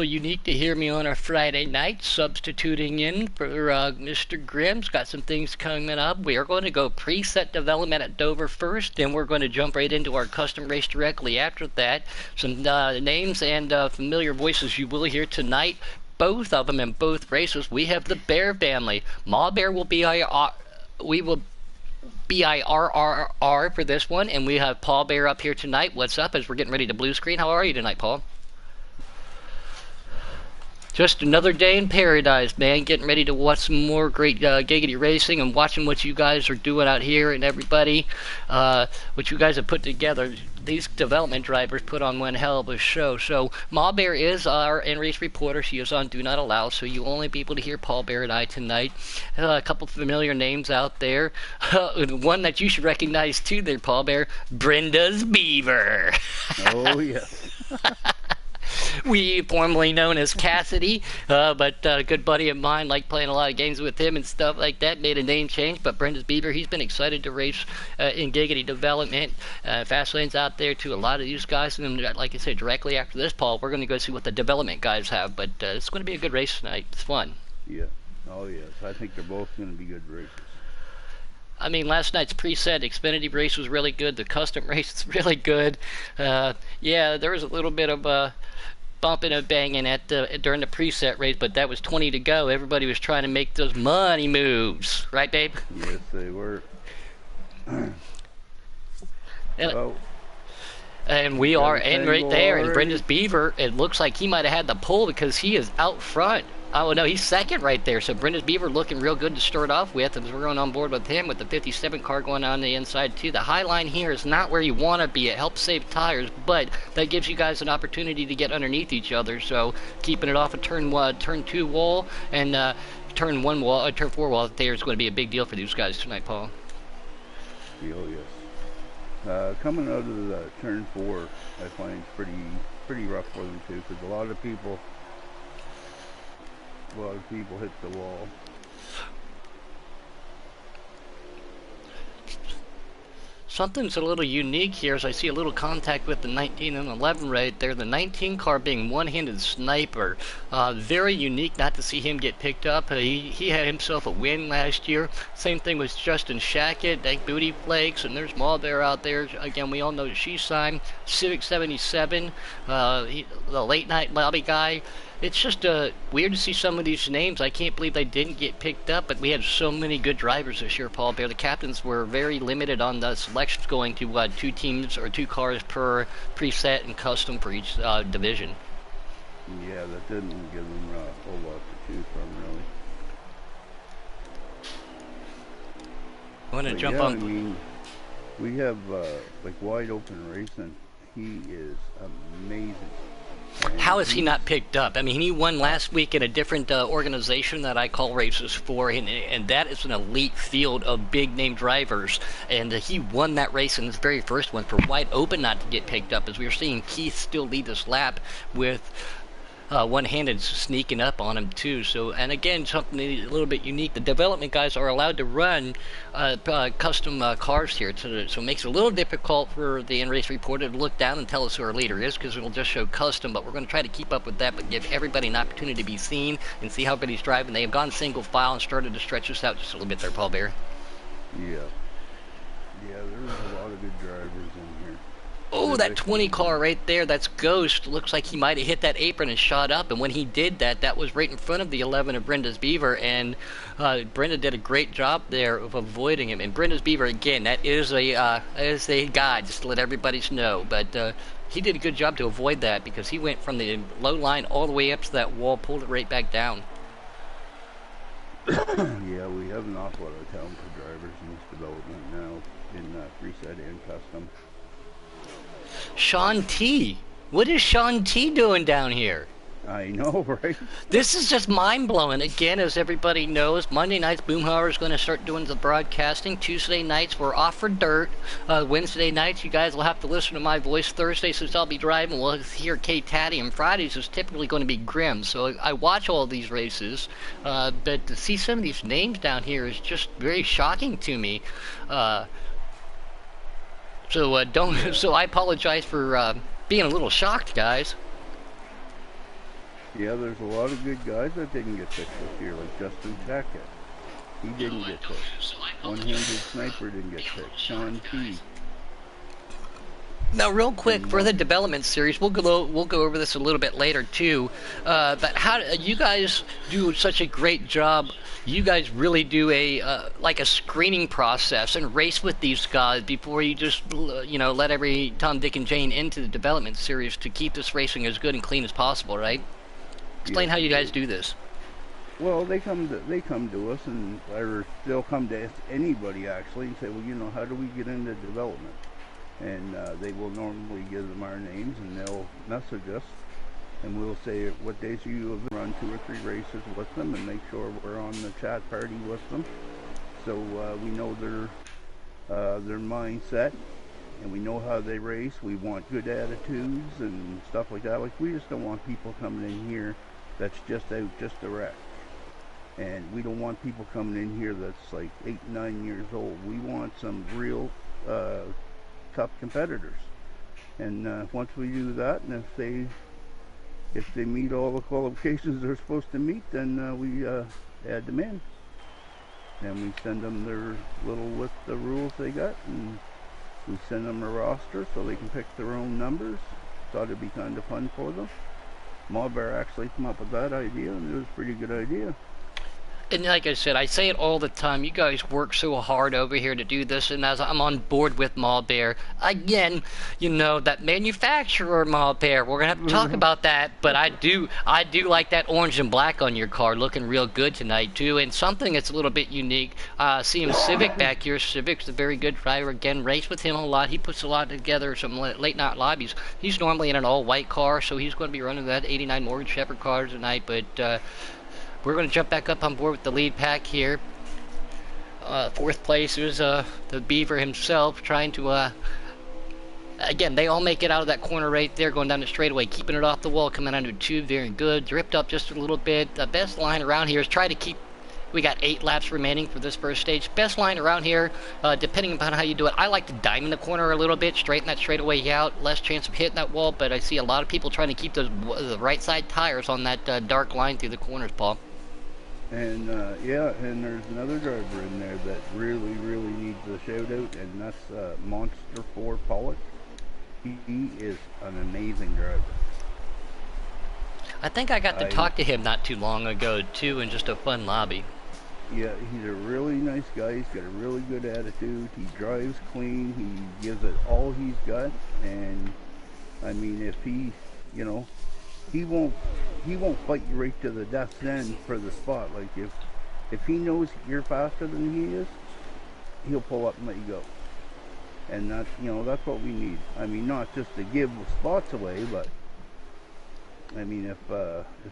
Unique to hear me on a Friday night, substituting in for Mr. Grimm's. Got some things coming up. We are going to go preset development at Dover first, then we're going to jump right into our custom race directly after that. Some names and familiar voices you will hear tonight. Both of them in both races. We have the Bear family. Ma Bear will be our. We will BIRRR for this one, and we have Paul Bear up here tonight. What's up as we're getting ready to blue screen? How are you tonight, Paul? Just another day in paradise, man. Getting ready to watch some more great giggity racing and watching what you guys are doing out here and everybody, what you guys have put together. These development drivers put on one hell of a show. So Ma Bear is our in-race reporter. She is on Do Not Allow, so you'll only be able to hear Paul Bear and I tonight. A couple familiar names out there. One that you should recognize too there, Paul Bear. Brenda's Beaver. Oh, yes. We formerly known as Cassidy, but a good buddy of mine, liked playing a lot of games with him and stuff like that, made a name change. But Brenda's Beaver, he's been excited to race in giggity development. Fast lanes out there to a lot of these guys. And like I said, directly after this, Paul, we're going to go see what the development guys have. But it's going to be a good race tonight. It's fun. Yeah. Oh, yes. I think they're both going to be good races. I mean, last night's preset Xfinity race was really good. The custom race is really good. Yeah, there was a little bit of bumping and banging at during the preset race, but that was 20 to go. Everybody was trying to make those money moves, right, babe? Yes, they were. Oh. And we are in right there, and Brenda's Beaver, it looks like he might have had the pole because he is out front. Oh, no, he's second right there. So Brenda's Beaver looking real good to start off with as we're going on board with him with the 57 car going on the inside, too. The high line here is not where you want to be. It helps save tires, but that gives you guys an opportunity to get underneath each other. So keeping it off a turn 2 wall and turn 4 wall there is going to be a big deal for these guys tonight, Paul. Oh, yes. Coming out of the turn 4, I find pretty rough for them, too, because a lot of people hit the wall. Something's a little unique here as I see a little contact with the 19 and 11 right there. The 19 car being one-handed sniper. Very unique not to see him get picked up. He had himself a win last year. Same thing with Justin Shackett, Dank Booty Flakes, and there's Maul Bear out there. Again, we all know she's signed. Civic 77, the late night lobby guy. It's just weird to see some of these names. I can't believe they didn't get picked up, but we had so many good drivers this year, Paul Bear. The captains were very limited on the selections going to 2 teams or 2 cars per preset and custom for each division. Yeah, that didn't give them a whole lot to choose from, really. I want to jump on. I mean, we have like wide open racing. He is amazing. How is he not picked up? I mean, he won last week in a different organization that I call races for, and that is an elite field of big-name drivers. And he won that race in his very first one for wide open not to get picked up, as we were seeing Keith still lead this lap with one-handed sneaking up on him too. So, and again, something a little bit unique. The development guys are allowed to run custom cars here, so it makes it a little difficult for the in-race reporter to look down and tell us who our leader is, because it'll just show custom. But we're going to try to keep up with that, but give everybody an opportunity to be seen and see how everybody's driving. They have gone single file and started to stretch us out just a little bit there, Paul Bear. Yeah, there's a lot of good drivers in here. Oh, that 20 car right there, that's Ghost. Looks like he might have hit that apron and shot up. And when he did that, that was right in front of the 11 of Brenda's Beaver. And Brenda did a great job there of avoiding him. And Brenda's Beaver, again, that is a guy, just to let everybody know. But he did a good job to avoid that because he went from the low line all the way up to that wall, pulled it right back down. Yeah, we have an awful lot of talented drivers in this development now in preset and custom. Sean T. What is Sean T doing down here? I know, right? This is just mind-blowing. Again, as everybody knows, Monday nights, Boomhauer is going to start doing the broadcasting. Tuesday nights, we're off for dirt. Wednesday nights, you guys will have to listen to my voice. Thursday, since I'll be driving, we'll hear Kate Taddy. And Fridays is typically going to be Grim. So I watch all these races. But to see some of these names down here is just very shocking to me. So I apologize for being a little shocked, guys. Yeah, there's a lot of good guys that didn't get picked this year, like Justin Shackett. He didn't get picked. One-handed sniper didn't get picked. Sean T. Now, real quick, And for the development series, we'll go over this a little bit later too. But how you guys do such a great job? You guys really do a like a screening process and race with these guys before you just let every Tom, Dick, and Jane into the development series to keep this racing as good and clean as possible, right? Explain yes, how you guys do this. well, they come to us, and or they'll come to anybody actually and say, well, how do we get into development? And they will normally give them our names, and they'll message us, and we'll say what days you have run 2 or 3 races with them, and make sure we're on the chat party with them, so we know their mindset, and we know how they race. We want good attitudes and stuff like that. Like, we just don't want people coming in here that's just out just to wreck. And we don't want people coming in here that's like 8, 9 years old. We want some real tough competitors. And once we do that, and if they meet all the qualifications they're supposed to meet, then we add them in. And we send them their little list of rules they got, and we send them a roster so they can pick their own numbers. Thought it'd be kind of fun for them. Ma Bear actually came up with that idea, and it was a pretty good idea. And like I said, I say it all the time. You guys work so hard over here to do this, and as I'm on board with Ma Bear, again, that manufacturer Ma Bear. We're gonna have to talk about that, but I do like that orange and black on your car, looking real good tonight too. And something that's a little bit unique. Seeing Civic back here. Civic's a very good driver. Again, race with him a lot. He puts a lot together. Some late night lobbies. He's normally in an all white car, so he's going to be running that '89 Morgan Shepherd car tonight, but. We're going to jump back up on board with the lead pack here. 4th place is the Beaver himself, trying to... again, they all make it out of that corner right there, going down the straightaway, keeping it off the wall, coming under 2, very good. Dripped up just a little bit. The best line around here is try to keep... We got 8 laps remaining for this first stage. Best line around here, depending upon how you do it. I like to diamond the corner a little bit, straighten that straightaway out, less chance of hitting that wall, but I see a lot of people trying to keep the right side tires on that dark line through the corners, Paul. And yeah, and there's another driver in there that really, really needs a shout out, and that's Monster 4 Pollock. He is an amazing driver. I think I got to talk to him not too long ago too, in just a fun lobby. Yeah, he's a really nice guy. He's got a really good attitude. He drives clean. He gives it all he's got, and I mean, if he, he won't fight you right to the death's end for the spot. Like, if he knows you're faster than he is, he'll pull up and let you go. And that's what we need. I mean, not just to give spots away, but I mean, if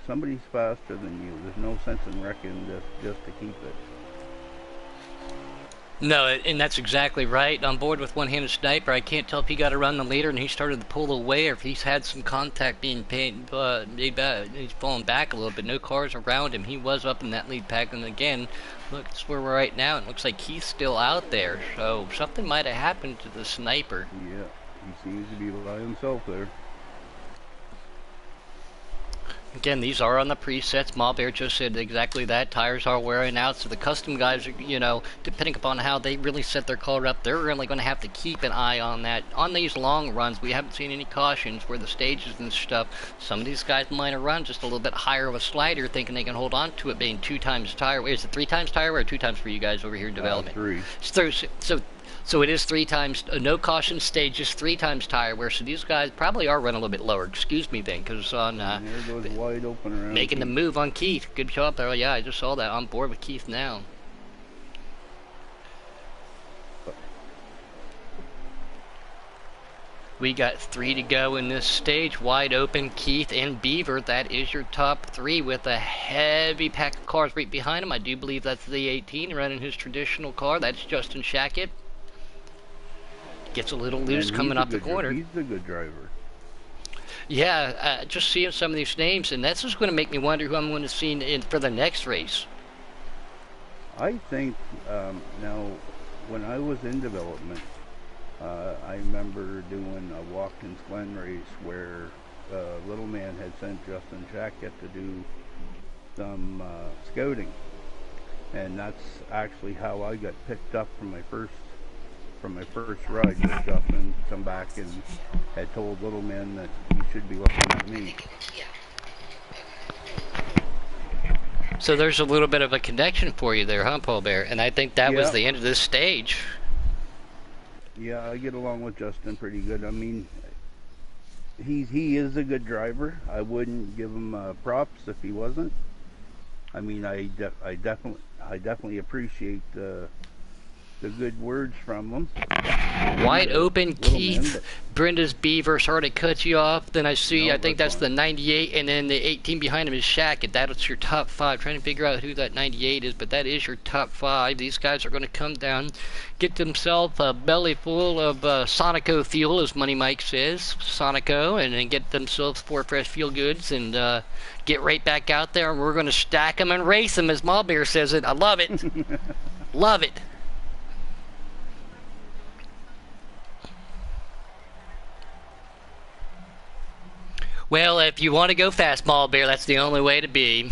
somebody's faster than you, there's no sense in wrecking just to keep it. No, and that's exactly right. On board with one-handed sniper, I can't tell if he got around the leader and he started to pull away, or if he's had some contact being paid. He's fallen back a little bit. No cars around him. He was up in that lead pack, and again, look, that's where we're right now. It looks like Keith's still out there, so something might have happened to the sniper. Yeah, he seems to be by himself there. Again, these are on the presets. Ma Bear just said exactly that. Tires are wearing out, so the custom guys are, depending upon how they really set their car up, they're really going to have to keep an eye on that. On these long runs, we haven't seen any cautions where the stages and stuff. Some of these guys might have run just a little bit higher of a slider, thinking they can hold on to it being 2 times tire. Is it 3 times tire or 2 times for you guys over here in development? 3. So it is 3 times, no caution stages, 3 times tire wear. So these guys probably are running a little bit lower. Excuse me then, because on there goes wide open around making Keith. the move on Keith. Good job there. Oh, yeah, I just saw that. On board with Keith now. We got 3 to go in this stage. Wide open, Keith and Beaver. That is your top 3 with a heavy pack of cars right behind him. I do believe that's the 18 running his traditional car. That's Justin Shackett. Gets a little loose coming up the corner. He's a good driver. Yeah, just seeing some of these names, and that's just going to make me wonder who I'm going to see in for the next race. I think now, when I was in development, I remember doing a Watkins Glen race where Little Man had sent Justin Shackett to do some scouting, and that's actually how I got picked up from my first ride. Justin come back and had told Little Man that he should be looking at me. So there's a little bit of a connection for you there, huh, Paul Bear? And I think that was the end of this stage. Yeah, I get along with Justin pretty good. I mean, he is a good driver. I wouldn't give him props if he wasn't. I mean, I definitely appreciate the good words from him. Wide open, Keith. Brenda's Beaver. Sorry to cut you off. Then I see, I think that's the 98, and then the 18 behind him is Shaq, and that's your top 5. Trying to figure out who that 98 is, but that is your top 5. These guys are going to come down, get themselves a belly full of Sonico fuel, as Money Mike says, Sonico, and then get themselves 4 fresh feel goods, and get right back out there, and we're going to stack them and race them, as Malbeer says it. I love it. Love it. Well, if you want to go fast, Malbeer, that's the only way to be.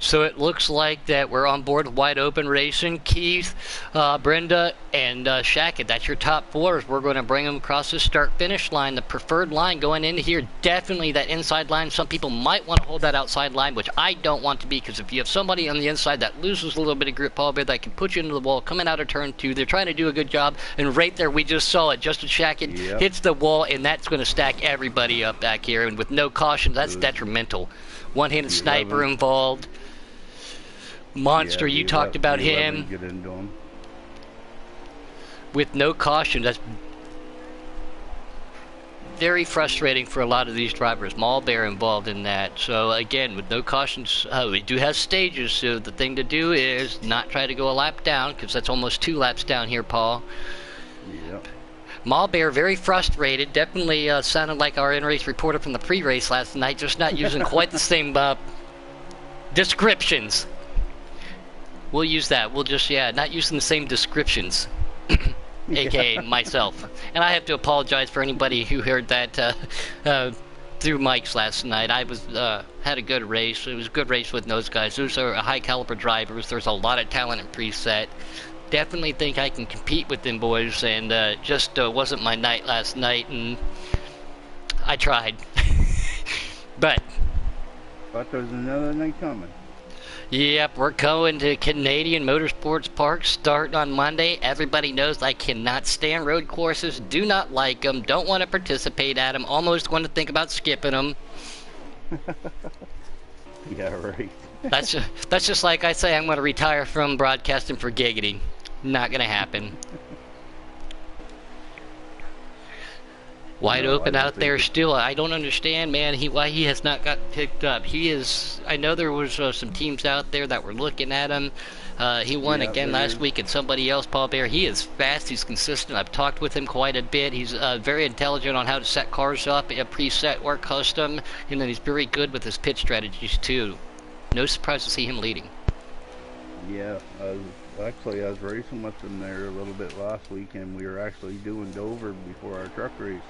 So it looks like that we're on board with Wide Open Racing. Keith, Brenda, and Shackett, that's your top 4. We're going to bring them across the start-finish line. The preferred line going into here, definitely that inside line. Some people might want to hold that outside line, which I don't want to be, because if you have somebody on the inside that loses a little bit of grip, Paul Bear, that can put you into the wall, coming out of turn 2, they're trying to do a good job, and right there we just saw it. Justin Shackett hits the wall, and that's going to stack everybody up back here, and with no caution, that's detrimental. One-handed sniper involved. Monster, you talked about him. Get into him. With no caution, that's very frustrating for a lot of these drivers. Malbear involved in that. So again, with no cautions, we do have stages, so the thing to do is not try to go a lap down, because that's almost 2 laps down here, Paul. Yep. Malbear very frustrated, definitely sounded like our in-race reporter from the pre-race last night, just not using quite the same descriptions. We'll use that. We'll just, not using the same descriptions, a.k.a. myself. And I have to apologize for anybody who heard that through mics last night. I was had a good race. It was a good race with those guys. Those are high-caliber drivers. There's a lot of talent in preset. Definitely think I can compete with them boys, and just wasn't my night last night, and I tried. But there's another night coming. Yep, we're going to Canadian Motorsports Park starting on Monday. Everybody knows I cannot stand road courses, do not like them, don't want to participate at them, almost want to think about skipping them. Yeah, right. That's just like I say I'm going to retire from broadcasting for giggity. Not going to happen. Wide open out there still. I don't understand, man, why he has not got picked up. He is, I know there was some teams out there that were looking at him. He won again last week, and somebody else, Paul Bear. He is fast. He's consistent. I've talked with him quite a bit. He's very intelligent on how to set cars up, preset or custom, and then he's very good with his pit strategies, too. No surprise to see him leading. Yeah, actually, I was racing with him there a little bit last week, and we were actually doing Dover before our truck race.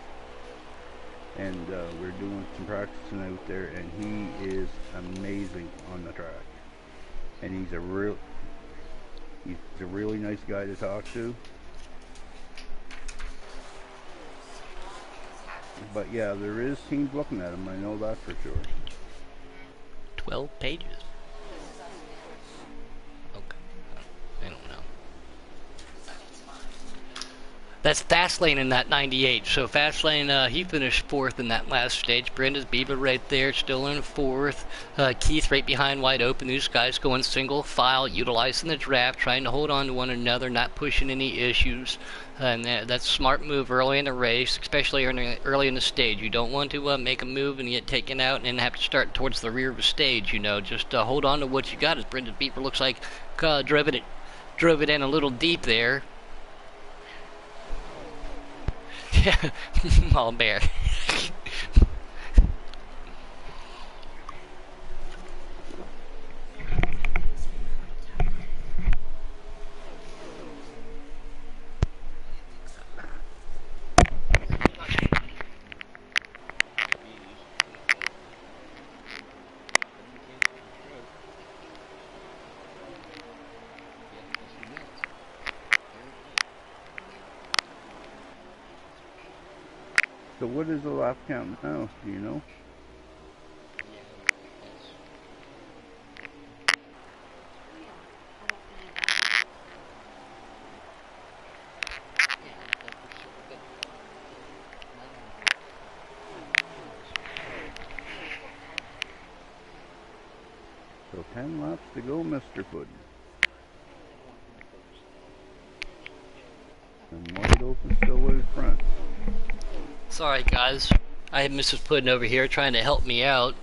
And we're doing some practicing out there, and he is amazing on the track. And he's a really nice guy to talk to. But yeah, there is teams looking at him, I know that for sure. 12 pages. Okay. I don't know. That's Fastlane in that 98. So Fastlane, he finished 4th in that last stage. Brenda's Beaver right there, still in 4th. Keith right behind Wide Open. These guys going single file, utilizing the draft, trying to hold on to one another, not pushing any issues. And that's a smart move early in the race, especially early in the stage. You don't want to make a move and get taken out and have to start towards the rear of the stage. You know, just hold on to what you got. As Brenda's Beaver looks like drove it in a little deep there. Yeah, All Bear. So what is the lap count now? Do you know? So 10 laps to go, Mr. Puddin. And Wide Open still in front. Sorry, guys. I have Mrs. Puddin over here trying to help me out.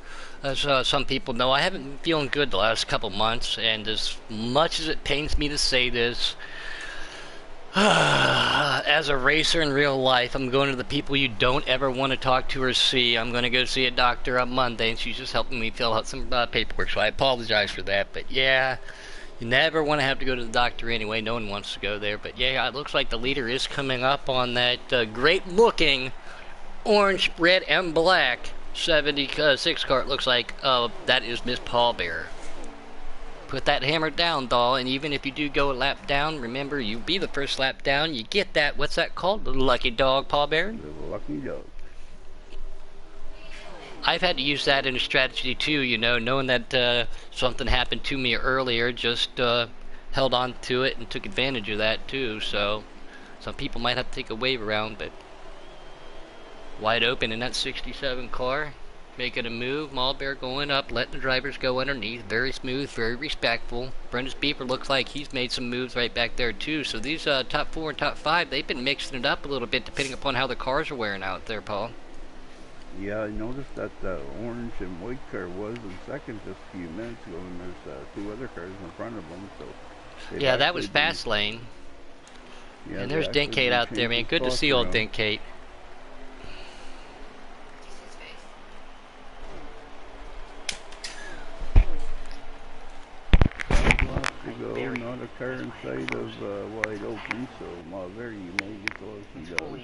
As some people know, I haven't been feeling good the last couple months, and as much as it pains me to say this, as a racer in real life, I'm going to the people you don't ever want to talk to or see. I'm going to go see a doctor on Monday, and she's just helping me fill out some paperwork, so I apologize for that. But yeah, you never want to have to go to the doctor anyway. No one wants to go there. But yeah, it looks like the leader is coming up on that great-looking orange, red, and black 76 car. It looks like that is Miss Pallbearer. Put that hammer down, doll, and even if you do go a lap down, remember, you be the first lap down, you get that, what's that called? The lucky dog, Pallbearer? The lucky dog. I've had to use that in a strategy too, you know, knowing that something happened to me earlier, just held on to it and took advantage of that too, so some people might have to take a wave around, but Wide Open in that 67 car. Making a move, Pallbearer going up, letting the drivers go underneath, very smooth, very respectful. Brenda's Beaver looks like he's made some moves right back there too, so these top 4 and top 5, they've been mixing it up a little bit depending upon how the cars are wearing out there, Paul. Yeah, I noticed that the orange and white car was in second just a few minutes ago, and there's 2 other cars in front of them, so... Yeah, that was fast lane. Yeah, and there's Dinkate out there, man. Good to see old Dinkate. Go, not a car in sight of Wide Open, so Malverde, you may get the lucky dog.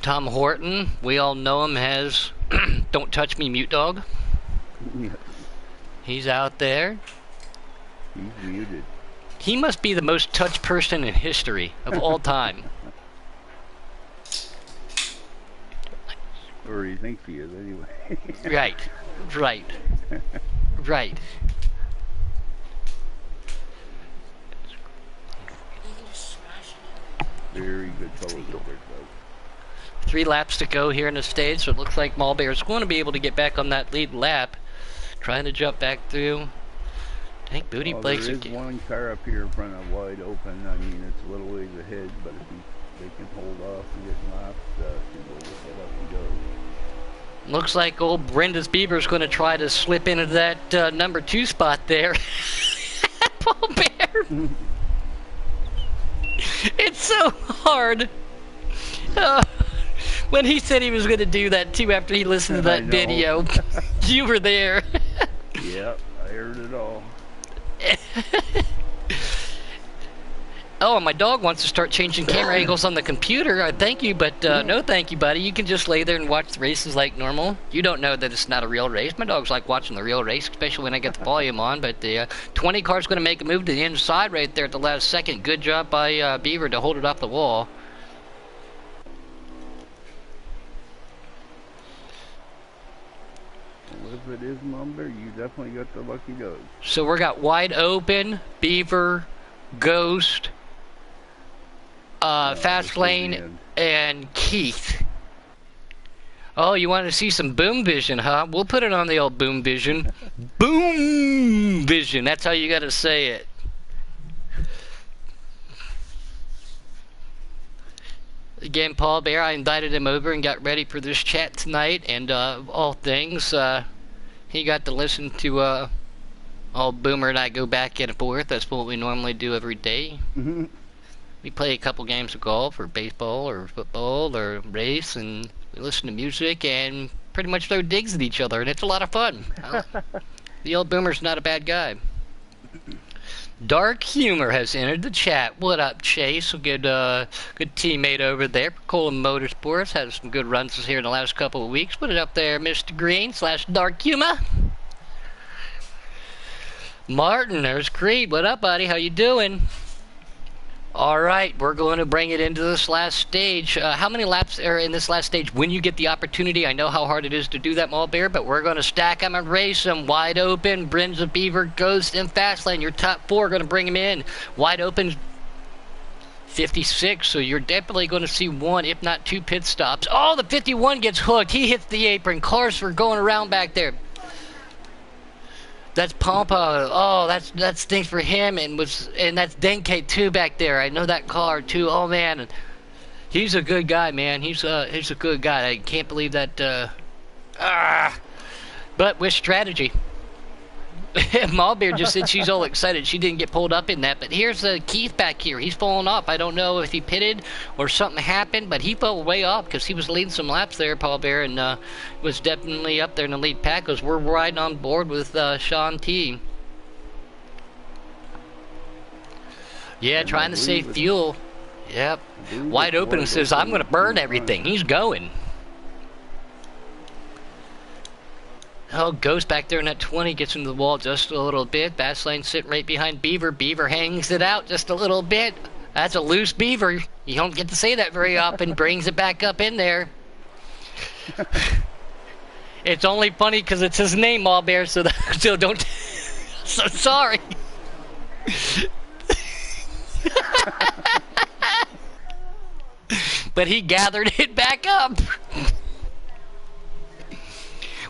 Tom Horton, we all know him as Don't Touch Me Mute Dog. Yeah. He's out there. He's muted. He must be the most touched person in history of all time. Or he thinks he is, anyway. Right. Very good fellows up there, Doug. 3 laps to go here in the stage, so it looks like Pallbearer's going to be able to get back on that lead lap. Trying to jump back through. I think Booty Blake's... There is one car up here in front of Wide Open. I mean, it's a little ways ahead, but if they can hold off and get lapped, people will get up and go. Looks like old Brenda's Beaver's going to try to slip into that number 2 spot there. Pallbearer. It's so hard. When he said he was going to do that too after he listened to that video, you were there. Yep, I heard it all. Oh, my dog wants to start changing camera angles on the computer. Thank you, but no thank you, buddy. You can just lay there and watch the races like normal. You don't know that it's not a real race. My dog's like watching the real race, especially when I get the volume on. But the 20 car's going to make a move to the inside right there at the last second. Good job by Beaver to hold it off the wall. Well, if it is Lumber, you definitely got the lucky dog. So we got Wide Open, Beaver, Ghost, Fast Lane, and Keith. Oh, you want to see some Boom Vision, huh? We'll put it on the old Boom Vision. Boom Vision, that's how you got to say it. Again, Pallbearer, I invited him over and got ready for this chat tonight, and all things, he got to listen to all Boomer and I go back and forth. That's what we normally do every day. Mm-hmm. We play a couple games of golf, or baseball, or football, or race, and we listen to music, and pretty much throw digs at each other, and it's a lot of fun. The old Boomer's not a bad guy. Dark Humor has entered the chat. What up, Chase? A good teammate over there. Cola Motorsports had some good runs here in the last couple of weeks. Put it up there, Mr. Green / Dark Humor. Martin, there's Creed. What up, buddy? How you doing? All right, we're going to bring it into this last stage. How many laps are in this last stage? When you get the opportunity, I know how hard it is to do that, Bear, but we're going to stack them and race them. Wide open, Brins of Beaver, Ghost, and Fastlane. Your top four are going to bring them in. Wide open, 56, so you're definitely going to see one, if not two pit stops. Oh, the 51 gets hooked. He hits the apron. Cars were going around back there. That's Pampa. Oh, that stinks for him, and that's Denke too back there. I know that car too. Oh man, he's a good guy, man. He's a good guy. I can't believe that. But with strategy. Malbeer just said she's all excited. She didn't get pulled up in that. But here's Keith back here. He's falling off. I don't know if he pitted or something happened, but he fell way off because he was leading some laps there, Paul Bear, and was definitely up there in the lead pack because we're riding on board with Sean T. Yeah, trying to save fuel. Yep. Wide open and says, I'm going to burn everything. He's going. Oh, Ghost back there in that 20, gets into the wall just a little bit. Fastlane sitting right behind Beaver. Beaver hangs it out just a little bit. That's a loose Beaver. You don't get to say that very often. Brings it back up in there. It's only funny because it's his name, Bear, so don't... So sorry. But he gathered it back up.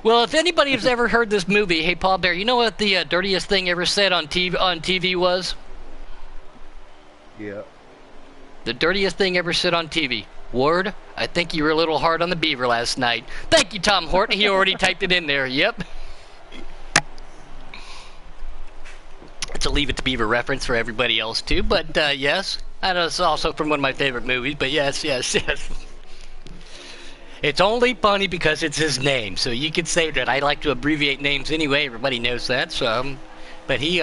Well, if anybody has ever heard this movie, hey, Paul Bear, you know what the dirtiest thing ever said on TV was? Yeah. The dirtiest thing ever said on TV. Ward, I think you were a little hard on the Beaver last night. Thank you, Tom Horton. He already typed it in there. Yep. It's a Leave It to Beaver reference for everybody else, too. But, yes. I know it's also from one of my favorite movies, but yes. It's only funny because it's his name, so you could say that. I like to abbreviate names anyway. Everybody knows that. So, but he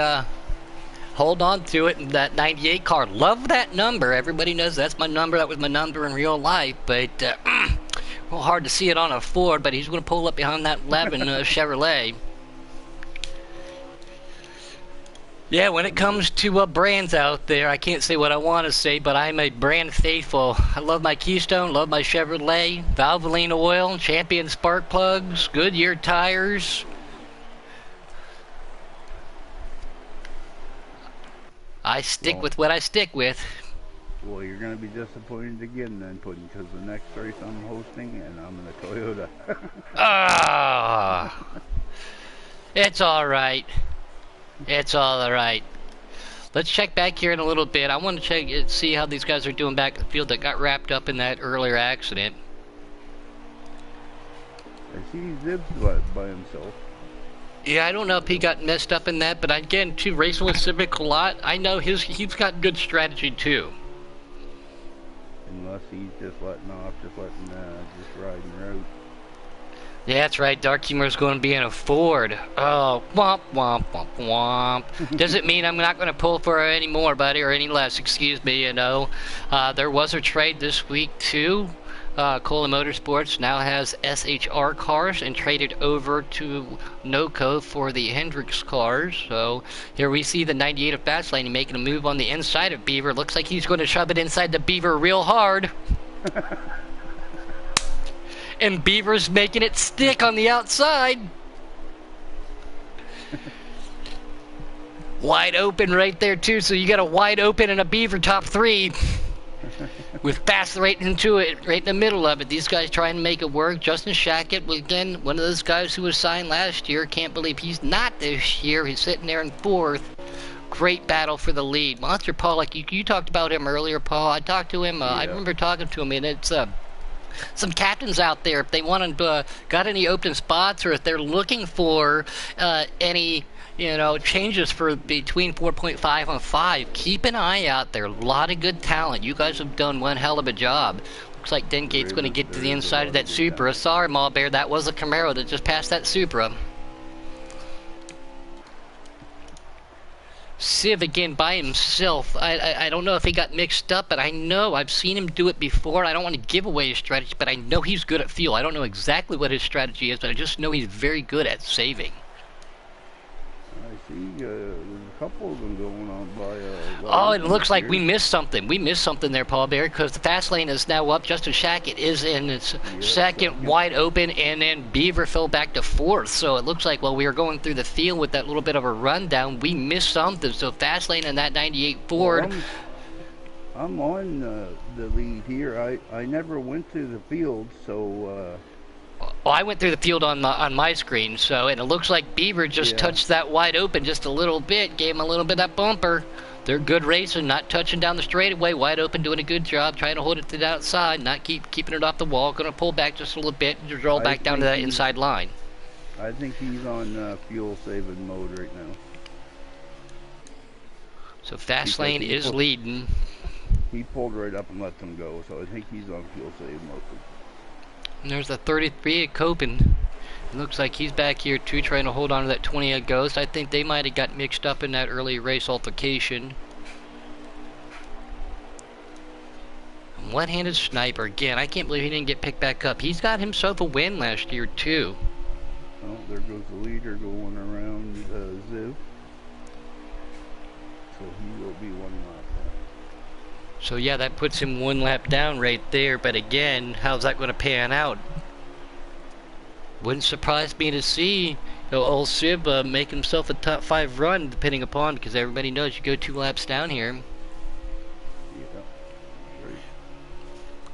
hold on to it in that 98 car. Love that number. Everybody knows that's my number. That was my number in real life. But well, hard to see it on a Ford. But he's going to pull up behind that 11 Chevrolet. Yeah, when it comes to brands out there, I can't say what I want to say, but I'm a brand faithful. I love my Keystone, love my Chevrolet, Valvoline oil, Champion spark plugs, Goodyear tires. I stick with what I stick with. Well, you're going to be disappointed again then, Puddin', because the next race I'm hosting, and I'm in a Toyota. It's all right. It's all right. Let's check back here in a little bit. I want to check see how these guys are doing back in the field that got wrapped up in that earlier accident. I see Zib's by himself. Yeah, I don't know if he got messed up in that, but again, too, racing with Civic a lot, I know he's got good strategy too. Unless he's just letting off, just riding route. Yeah, that's right. Dark Humor's going to be in a Ford. Oh, womp, womp, womp, womp. Doesn't mean I'm not going to pull for her any more, buddy, or any less, excuse me, you know. There was a trade this week, too. Cola Motorsports now has SHR cars and traded over to NOCO for the Hendricks cars. So here we see the 98 of Fastlane making a move on the inside of Beaver. Looks like he's going to shove it inside the Beaver real hard. And Beaver's making it stick on the outside. Wide open right there, too. So you got a wide open and a Beaver top three. With Fast right into it, right in the middle of it. These guys trying to make it work. Justin Shackett, again, one of those guys who was signed last year. Can't believe he's not this year. He's sitting there in fourth. Great battle for the lead. Monster Paul, like you talked about him earlier, Paul. I talked to him. I remember talking to him, and it's... some captains out there, if they want to got any open spots, or if they're looking for any changes for between 4.5 and 5, keep an eye out there. A lot of good talent. You guys have done one hell of a job. Looks like Dengate's going to get to the inside of that Supra. Sorry, Bear, that was a Camaro that just passed that Supra. Civ again by himself. I don't know if he got mixed up, but I know I've seen him do it before. I don't want to give away his strategy, but I know he's good at fuel. I don't know exactly what his strategy is, but I just know he's very good at saving. I see there's a couple of them going on by Oh, it looks like we missed something. We missed something there, Paul Bear, because the fast lane is now up. Justin Shackett is in its second, wide open, and then Beaver fell back to fourth. So it looks like while we were going through the field with that little bit of a rundown, we missed something. So fast lane and that 98 Ford. Well, I'm on the lead here. I never went through the field, so... Well, I went through the field on my screen, so, and it looks like Beaver just touched that wide open just a little bit, gave him a little bit of that bumper. They're good racing, not touching down the straightaway, wide open, doing a good job, trying to hold it to the outside, not keeping it off the wall, going to pull back just a little bit, and roll back down to that inside line. I think he's on fuel-saving mode right now. So fast lane is leading. He pulled right up and let them go, so I think he's on fuel-saving mode. And there's the 33 at Copen. It looks like he's back here too, trying to hold on to that 20 at Ghost. I think they might have got mixed up in that early race altercation. One-handed sniper again. I can't believe he didn't get picked back up. He's got himself a win last year too. Oh, there goes the leader going around Ziv. So he will be one lap down. So yeah, that puts him one lap down right there. But again, how's that going to pan out? Wouldn't surprise me to see old Sib make himself a top 5 run, depending upon, because everybody knows you go 2 laps down here. Yeah, right.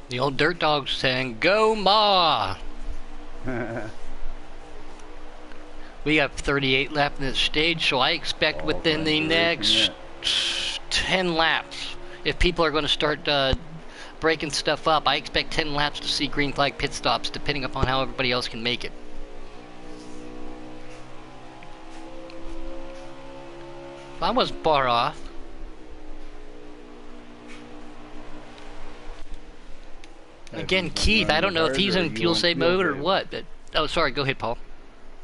The old dirt dog saying, "Go Ma!" We got 38 laps in this stage, so I expect within the next 10 laps, if people are going to start breaking stuff up, I expect 10 laps to see green flag pit stops, depending upon how everybody else can make it. I wasn't far off. Again, Keith, I don't know if he's in fuel save mode or what. But, oh, sorry, go ahead, Paul.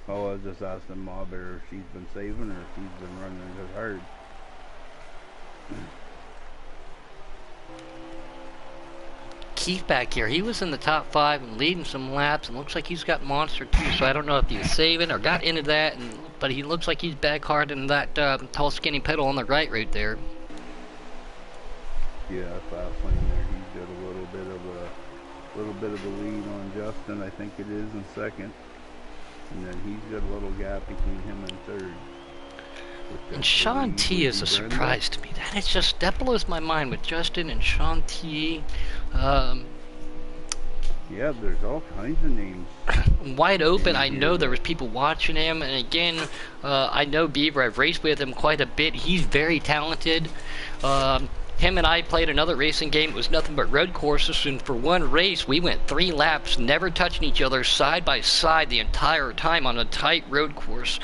Oh, I was just asking Ma Bear if she's been saving or if she's been running as hard. Keith back here, he was in the top 5 and leading some laps, and looks like he's got monster too, so I don't know if he was saving or got into that, but he looks like he's back hard in that tall skinny pedal on the right there. Yeah, fast lane there, he's got a little bit of a lead on Justin, I think it is, in second, and then he's got a little gap between him and third. And Sean T is a surprise to me. That blows my mind with Justin and Sean T. Yeah, there's all kinds of names. Wide open. I know there was people watching him, and again, I know Beaver. I've raced with him quite a bit. He's very talented. Him and I played another racing game. It was nothing but road courses, and for one race, we went 3 laps, never touching each other, side by side the entire time on a tight road course,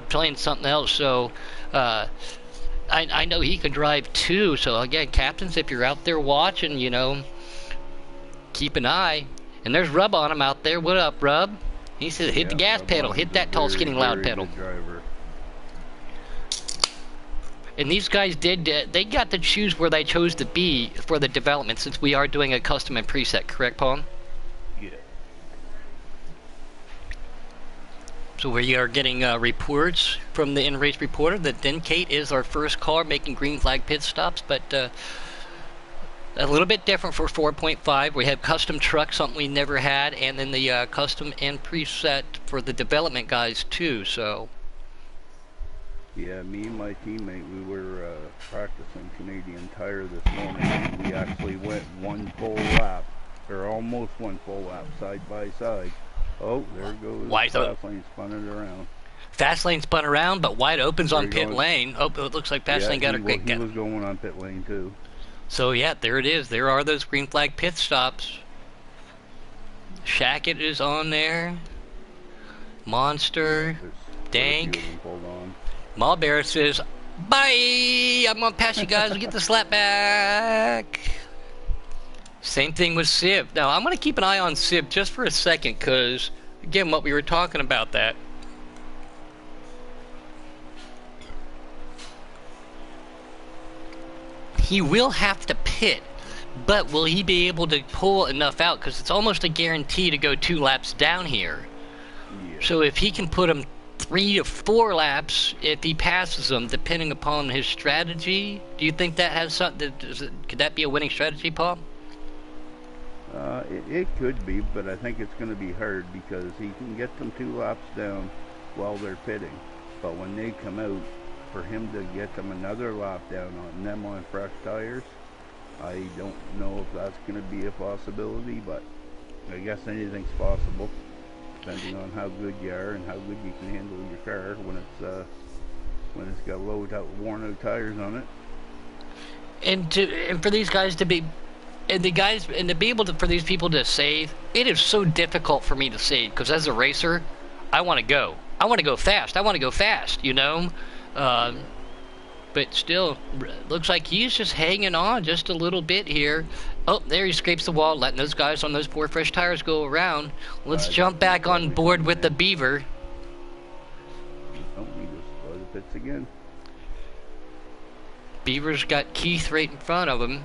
playing something else. So, I know he can drive too. So again, captains, if you're out there watching, keep an eye. And there's Rub on him out there. What up, Rub? He said, hit the gas pedal, hit that tall, skinny, loud pedal. And these guys they got to choose where they chose to be for the development, since we are doing a custom and preset, correct, Paul? Yeah. So we are getting reports from the in-race reporter that Kate is our first car making green flag pit stops, but a little bit different for 4.5. We have custom truck, something we never had, and then the custom and preset for the development guys too, so... Yeah, me and my teammate, we were practicing Canadian Tire this morning, and we actually went one full lap, or almost one full lap, side by side. Oh, there goes fast lane spinning around. Fast lane spun around, but wide open's on pit lane. Oh, it looks like fast lane got a quick... He was going on pit lane too. So yeah, there it is. There are those green flag pit stops. Shackett is on there. Monster. Dank. Ma Bear says, bye! I'm going to pass you guys and get the slap back. Same thing with Sib. Now, I'm going to keep an eye on Sib just for a second, because, again, what we were talking about that. He will have to pit, but will he be able to pull enough out? Because it's almost a guarantee to go 2 laps down here. Yeah. So if he can put him 3 to 4 laps if he passes them, depending upon his strategy. Do you think that has something? Could that be a winning strategy, Paul? It could be, but I think it's going to be hard because he can get them 2 laps down while they're pitting. But when they come out, for him to get them another lap down on them on fresh tires, I don't know if that's going to be a possibility, but I guess anything's possible, depending on how good you are and how good you can handle your car when it's got worn out tires on it. And for these guys to be, and to be able to, for these people to save, it is so difficult for me to save because as a racer, I want to go fast, you know. But still, looks like he's just hanging on just a little bit here. Oh, there he scrapes the wall, letting those guys on those poor fresh tires go around. Let's jump back on board with the Beaver. Oh, he just go to the pits again. Beaver's got Keith right in front of him.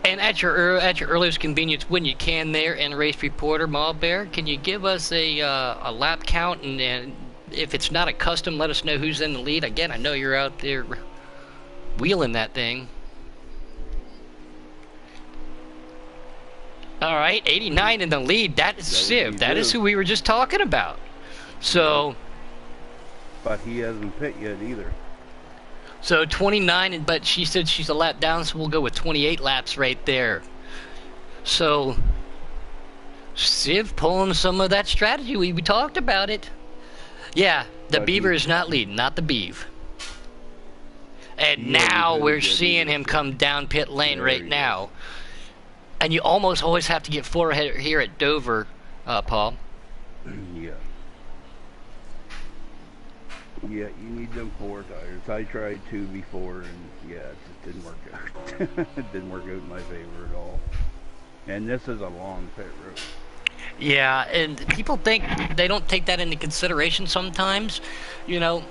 And at your earliest convenience, when you can, there, and race reporter Malbear, can you give us a lap count, and if it's not a custom, let us know who's in the lead. Again, I know you're out there wheeling that thing. All right, 89 in the lead. That is Civ. That is who we were just talking about. So, but he hasn't pit yet either. So 29, but she said she's a lap down, so we'll go with 28 laps right there. So Civ pulling some of that strategy. We talked about it. Yeah, the Beaver is not leading, not the Beeve. And now we're seeing him come down pit lane right now. And you almost always have to get 4 ahead here at Dover, Paul. Yeah. Yeah, you need them 4 tires. I tried 2 before, and yeah, it just didn't work out. It didn't work out in my favor at all. And this is a long pit road. Yeah, and people think they don't take that into consideration sometimes. You know,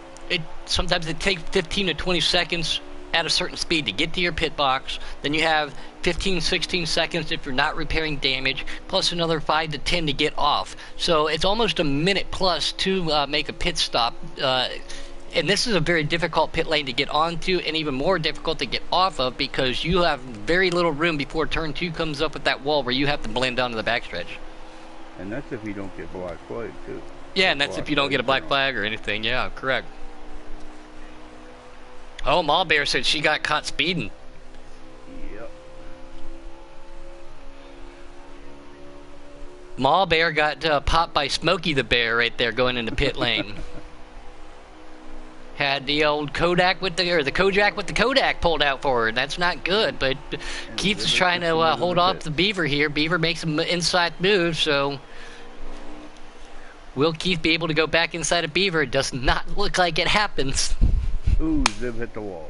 sometimes it takes 15 to 20 seconds at a certain speed to get to your pit box. Then you have 15, 16 seconds if you're not repairing damage, plus another 5 to 10 to get off. So it's almost a minute plus to make a pit stop. And this is a very difficult pit lane to get onto, and even more difficult to get off of, because you have very little room before turn 2 comes up with that wall where you have to blend onto the backstretch. And that's if you don't get black flag too. Yeah, and that's if you don't get a black flag or anything. Yeah, correct. Oh, Malbear said she got caught speeding. Yep. Malbear got popped by Smokey the Bear right there going into pit lane. Had the old Kodak with the Kojak with the Kodak pulled out for her. That's not good, but Keith is trying to hold off the Beaver here. Beaver makes an inside move, so will Keith be able to go back inside of Beaver? It does not look like it happens. Ooh, Zib hit the wall.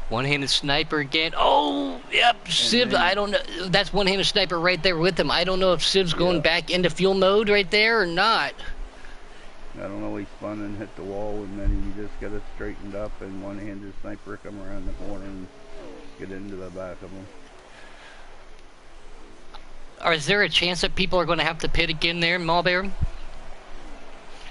One-handed sniper again. Oh, yep, Civ, I don't know. That's one-handed sniper right there with him. I don't know if Civ's going back into fuel mode right there or not. I don't know, he spun and hit the wall, and then he just got it straightened up, and one-handed sniper come around the corner and get into the back of him. Or is there a chance that people are going to have to pit again there, Malbear?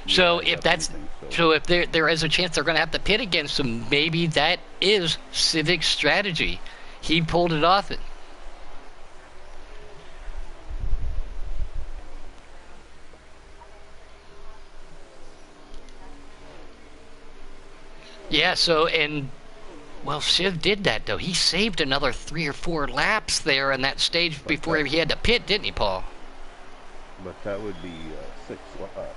So if that's so, if there is a chance they're going to have to pit again, so maybe that is Civic's strategy. He pulled it off. Yeah. So well, Civ did that though. He saved another 3 or 4 laps there in that stage before he had to pit, didn't he, Paul? But that would be 6 laps.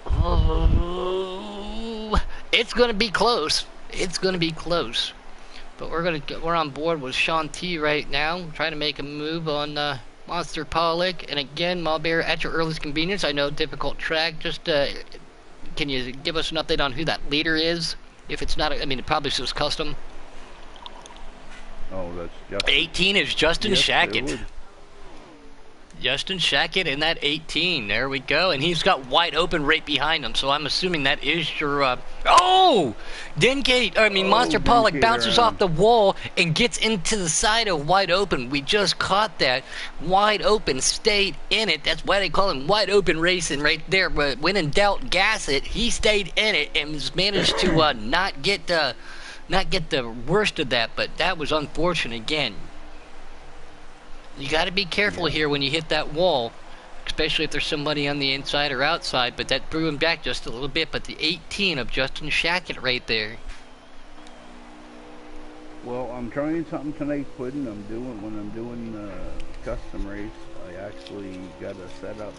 Oh, it's going to be close. It's going to be close. But we're on board with Sean T right now, trying to make a move on Monster Pollock. And again, Malbear, at your earliest convenience. I know, difficult track. Just can you give us an update on who that leader is? If it's not, I mean, it probably says custom. Oh, that's Justin. 18 is Justin Shackett. Justin Shackett in that 18. There we go. And he's got wide open right behind him. So I'm assuming that is your... Oh! Monster Pollock bounces off the wall and gets into the side of wide open. We just caught that. Wide open, stayed in it. That's why they call him wide open racing right there. But when in doubt, gas it. He stayed in it and has managed to not get the worst of that. But that was unfortunate again. You got to be careful here when you hit that wall, especially if there's somebody on the inside or outside, but that threw him back just a little bit. But the 18 of Justin Shackett right there. Well, I'm trying something tonight, Puddin'. When I'm doing custom race, I actually got a setup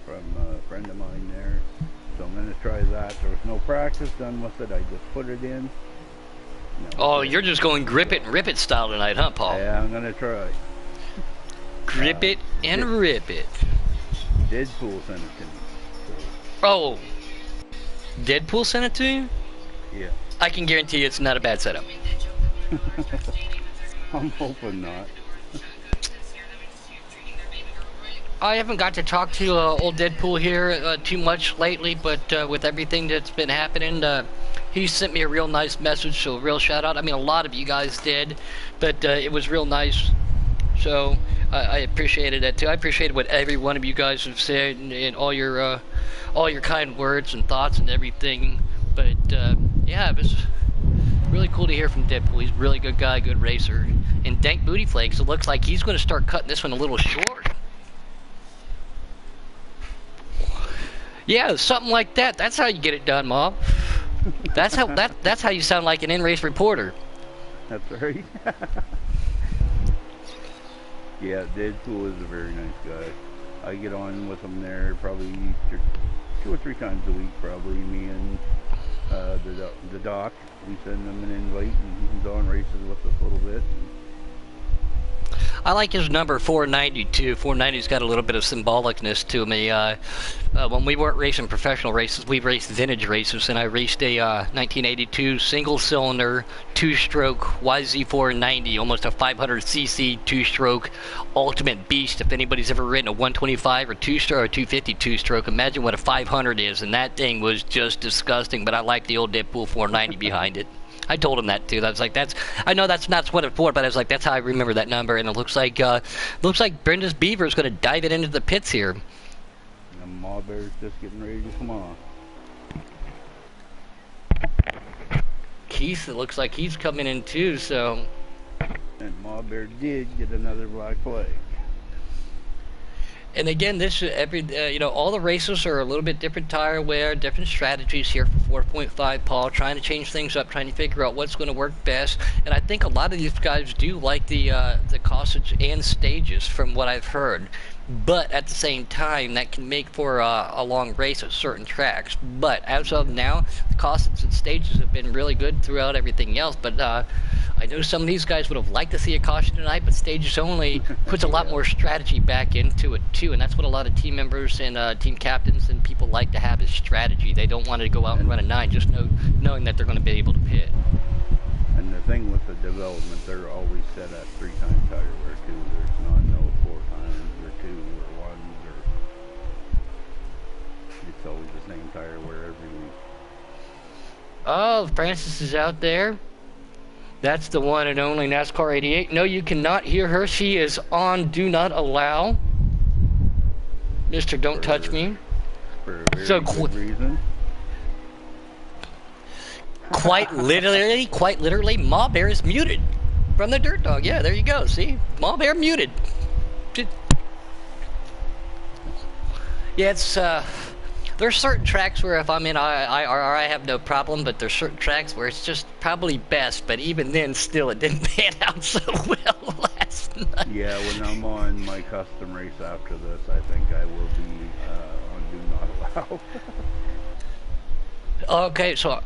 from a friend of mine there. So I'm going to try that. There was no practice done with it. I just put it in. Oh, you're just going grip it and rip it style tonight, huh, Paul? Yeah, I'm going to try. Grip it and rip it. Deadpool sent it to me. So. Oh, Deadpool sent it to you? Yeah. I can guarantee you it's not a bad setup. I'm hoping not. I haven't got to talk to old Deadpool here too much lately, but with everything that's been happening, he sent me a real nice message, so a real shout out. I mean, a lot of you guys did, but it was real nice. So I appreciated that too. I appreciated what every one of you guys have said and all your kind words and thoughts and everything. But yeah, it was really cool to hear from Deadpool. He's a really good guy, good racer. And Dank Booty Flakes, it looks like he's going to start cutting this one a little short. Yeah, something like that. That's how you get it done, Mob. That's how you sound like an in-race reporter. That's right. Yeah, Deadpool is a very nice guy. I get on with him there probably 2 or 3 times a week, probably. Me and the doc. We send him an invite, and he's on races with us a little bit. I like his number 492. 490's got a little bit of symbolicness to me. When we weren't racing professional races, we raced vintage races, and I raced a 1982 single-cylinder, 2-stroke YZ490, almost a 500cc 2-stroke ultimate beast. If anybody's ever ridden a 125 or 2-stroke or 250 2-stroke, imagine what a 500 is, and that thing was just disgusting, but I like the old Deadpool 490 behind it. I told him that too. I was like, I know that's not what it's for, but I was like, that's how I remember that number. And it looks like Brenda's Beaver is going to dive it into the pits here. And Ma Bear's just getting ready to come on. Keith, it looks like he's coming in too. So. And Ma Bear did get another black flag. And again, this all the races are a little bit different tire wear, different strategies here for 4.5 Paul, trying to change things up, trying to figure out what's going to work best. And I think a lot of these guys do like the causage and stages, from what I've heard. But at the same time, that can make for a long race at certain tracks. But as of now, the causages and stages have been really good throughout everything else. But I know some of these guys would have liked to see a caution tonight, but stages only puts a lot more strategy back into it too. And that's what a lot of team members and team captains and people like to have, is strategy. They don't want to go out and run a 9, just knowing that they're going to be able to pit. And the thing with the development, they're always set at 3-time tire wear too. There's not no 4 times or 2 or 1s, or it's always the same tire wear every week. Oh, Francis is out there. That's the one and only NASCAR 88. No, you cannot hear her. She is on Do Not Allow. Mr. Don't Touch Me. For a very good reason. Quite literally, Ma Bear is muted from the Dirt Dog. Yeah, there you go. See? Ma Bear muted. Yeah, it's, there's certain tracks where if I'm in I have no problem, but there's certain tracks where it's just probably best, but even then, still, it didn't pan out so well last night. Yeah, when I'm on my custom race after this, I think I will be on Do Not Allow. Okay, so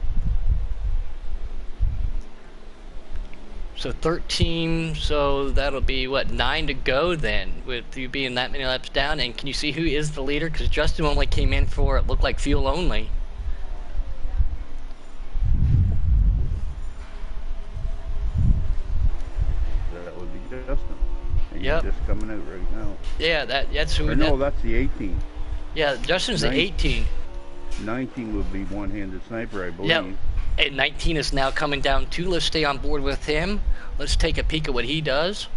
13, so that'll be, what, 9 to go then, with you being that many laps down. And can you see who is the leader? Because Justin only came in for, it looked like, fuel only. That would be Justin. and he's Yep. just coming out right now. Yeah, that's who. Or no, that's the 18. Yeah, Justin's the 18. 19 would be one-handed sniper, I believe. Yep. And 19 is now coming down too. Let's stay on board with him. Let's take a peek at what he does.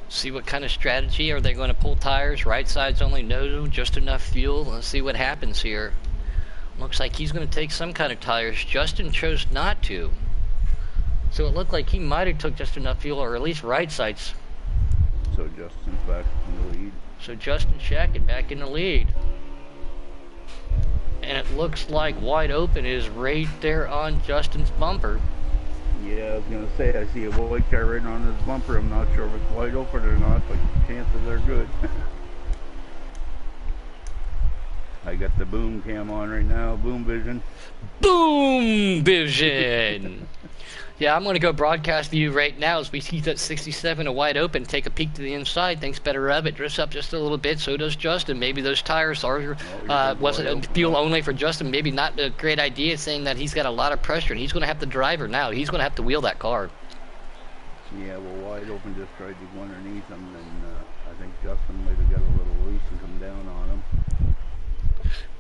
See what kind of strategy. Are they going to pull tires? Right sides only, no, just enough fuel. Let's see what happens here. Looks like he's going to take some kind of tires. Justin chose not to. So it looked like he might have took just enough fuel, or at least right sides. So Justin's back in the lead. So Justin Shackett back in the lead. And it looks like Wide Open is right there on Justin's bumper. Yeah, I was going to say, I see a white car right on his bumper. I'm not sure if it's wide open or not, but chances are good. I got the boom cam on right now, boom vision. Boom vision! Yeah, I'm going to go broadcast view right now as we see that 67 a Wide Open. Take a peek to the inside. Thinks better of it. Drifts up just a little bit. So does Justin. Maybe those tires are wasn't fuel only for Justin. Maybe not a great idea, saying that he's got a lot of pressure and he's going to have the driver now. He's going to have to wheel that car. Yeah, well, Wide Open just tried to go underneath him, and I think Justin might have got a little loose and come down on him.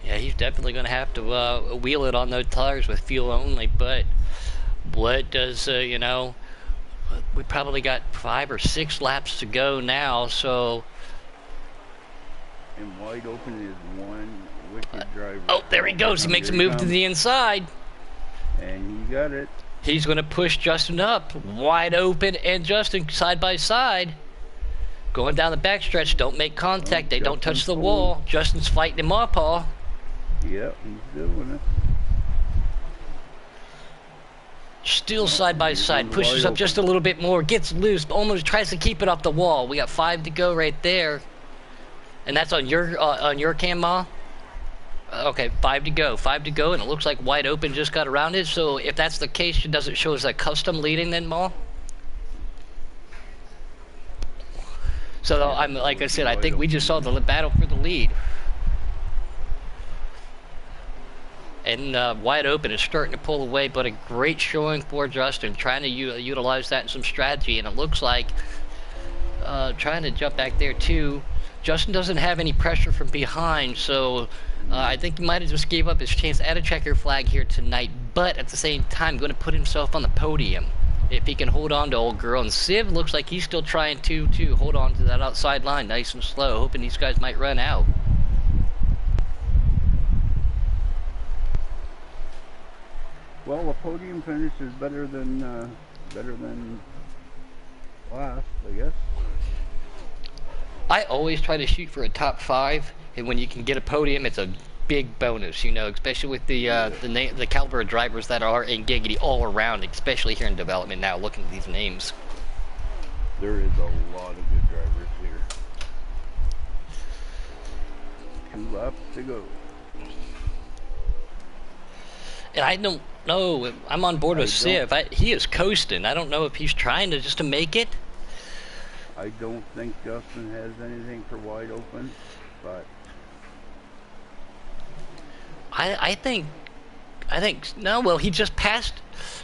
Yeah, he's definitely going to have to wheel it on those tires with fuel only, but what does, you know, we probably got 5 or 6 laps to go now, so... And Wide Open is one wicked driver. Oh, there he goes. He makes a move to the inside. And he got it. He's going to push Justin up. Wide Open and Justin side by side. Going down the backstretch. Don't make contact. They don't touch the wall. Justin's fighting him off, Paul. Yep, he's doing it. Still side by side, pushes up just a little bit more, gets loose, almost tries to keep it off the wall. We got 5 to go right there, and that's on your cam, Ma. Okay, 5 to go, and it looks like Wide Open just got around it. So if that's the case, it doesn't show as a custom leading then, Ma. So I'm like I said, I think we just saw the battle for the lead. And Wide Open is starting to pull away, but a great showing for Justin, trying to utilize that in some strategy. And it looks like trying to jump back there too. Justin doesn't have any pressure from behind, so I think he might have just gave up his chance at a checker flag here tonight. But at the same time, going to put himself on the podium if he can hold on to old girl. And Civ looks like he's still trying to hold on to that outside line nice and slow, hoping these guys might run out. Well, a podium finish is better than last, I guess. I always try to shoot for a top 5, and when you can get a podium, it's a big bonus, you know, especially with the caliber of drivers that are in Giggity all around, especially here in development now, looking at these names. There is a lot of good drivers here. 2 laps to go. And I don't know, I'm on board with Civ. He is coasting. I don't know if he's trying to just to make it. I don't think Justin has anything for Wide Open, but I think no. Well, he just passed,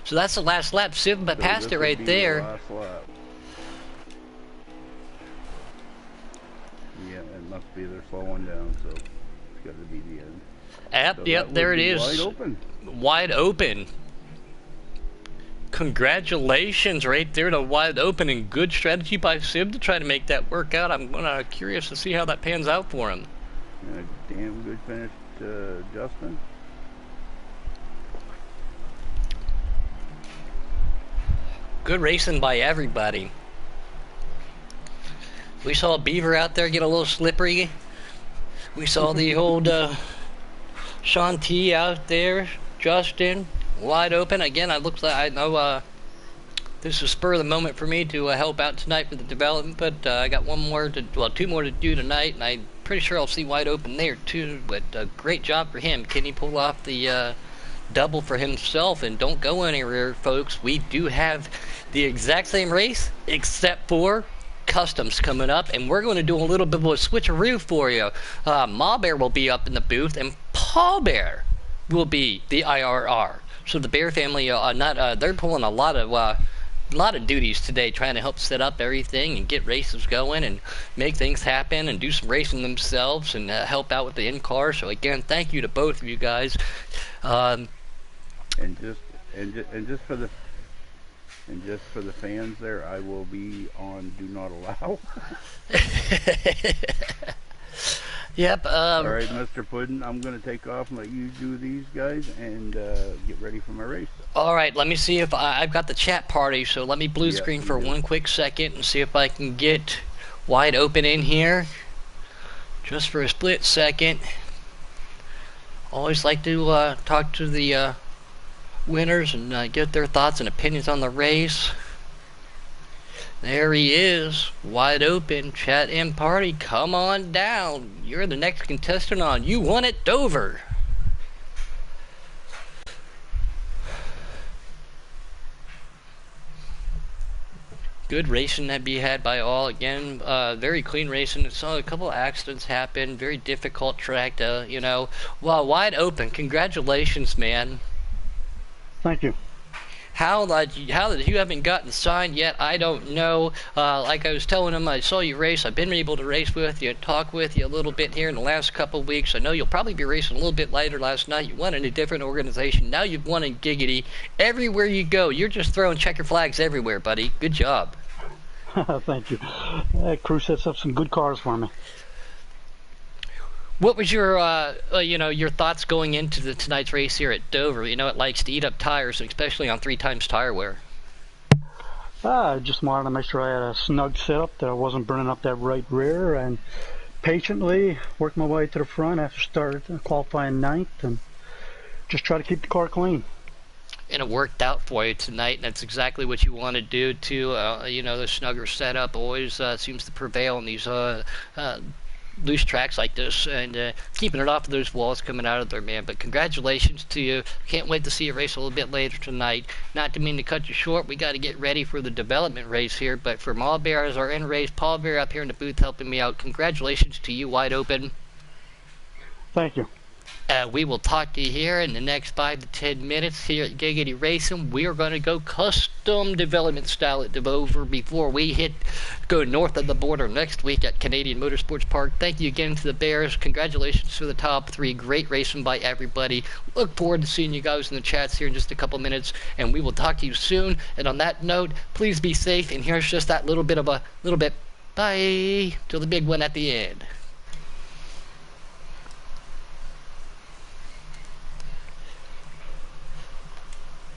so that's the last lap. Civ passed it right there. Last lap. Yeah, it must be they're slowing down, so it's got to be the end. Yep, there it is. Wide Open. Wide Open. Congratulations right there to Wide Open, and good strategy by Civ to try to make that work out. I'm curious to see how that pans out for him. And a damn good finish to Justin. Good racing by everybody. We saw Beaver out there get a little slippery. We saw the old Sean T out there, Justin, Wide Open. Again, I know this is spur of the moment for me to help out tonight for the development, but I got 2 more to do tonight, and I'm pretty sure I'll see Wide Open there too. But great job for him. Can he pull off the double for himself? And don't go anywhere, folks. We do have the exact same race, except for customs coming up, and we're going to do a little bit of a switcheroo for you. Ma Bear will be up in the booth, and Paul Bear will be the IRR. So the Bear family, not they're pulling a lot of duties today, trying to help set up everything and get races going and make things happen and do some racing themselves and help out with the in car. So again, thank you to both of you guys. Um, And just and just for the fans there, I will be on Do Not Allow. yep. All right, Mr. Puddin, I'm going to take off and let you do these guys and get ready for my race. All right. Let me see if I've got the chat party. So let me blue Yeah, screen you for do. one quick second and see if I can get wide open in here, just for a split second. Always like to talk to the winners and get their thoughts and opinions on the race. There he is, wide open, chat and party. Come on down. You're the next contestant on You Won It Dover. Good racing that be had by all. Again, very clean racing. Saw a couple of accidents happen. Very difficult track to, well, wide open. Congratulations, man. Thank you. How that you haven't gotten signed yet, I don't know. Like I was telling him, I saw you race. I've been able to race with you, talk with you a little bit here in the last couple of weeks. I know you'll probably be racing a little bit later. Last night you won in a different organization. Now you've won in Giggity. Everywhere you go, you're just throwing checker flags everywhere, buddy. Good job. Thank you. That crew sets up some good cars for me. What was your thoughts going into tonight's race here at Dover? You know, it likes to eat up tires, especially on 3x tire wear. I just wanted to make sure I had a snug setup, that I wasn't burning up that right rear, and patiently work my way to the front after qualifying ninth, and just try to keep the car clean. And it worked out for you tonight, and that's exactly what you want to do too. The snugger setup always seems to prevail in these loose tracks like this, and keeping it off of those walls coming out of there, man. But congratulations to you. Can't wait to see you race a little bit later tonight. Not to mean to cut you short, we got to get ready for the development race here, but for Paul Bear as our end race, Paul Bear up here in the booth helping me out. Congratulations to you, wide open. Thank you. We will talk to you here in the next 5 to 10 minutes here at Giggity Racing. We are going to go custom development style at Dover before we go north of the border next week at Canadian Motorsports Park. Thank you again to the Bears. Congratulations to the top 3. Great racing by everybody. Look forward to seeing you guys in the chats here in just a couple minutes, and we will talk to you soon. And on that note, please be safe. And here's just that little bit. Bye till the big one at the end.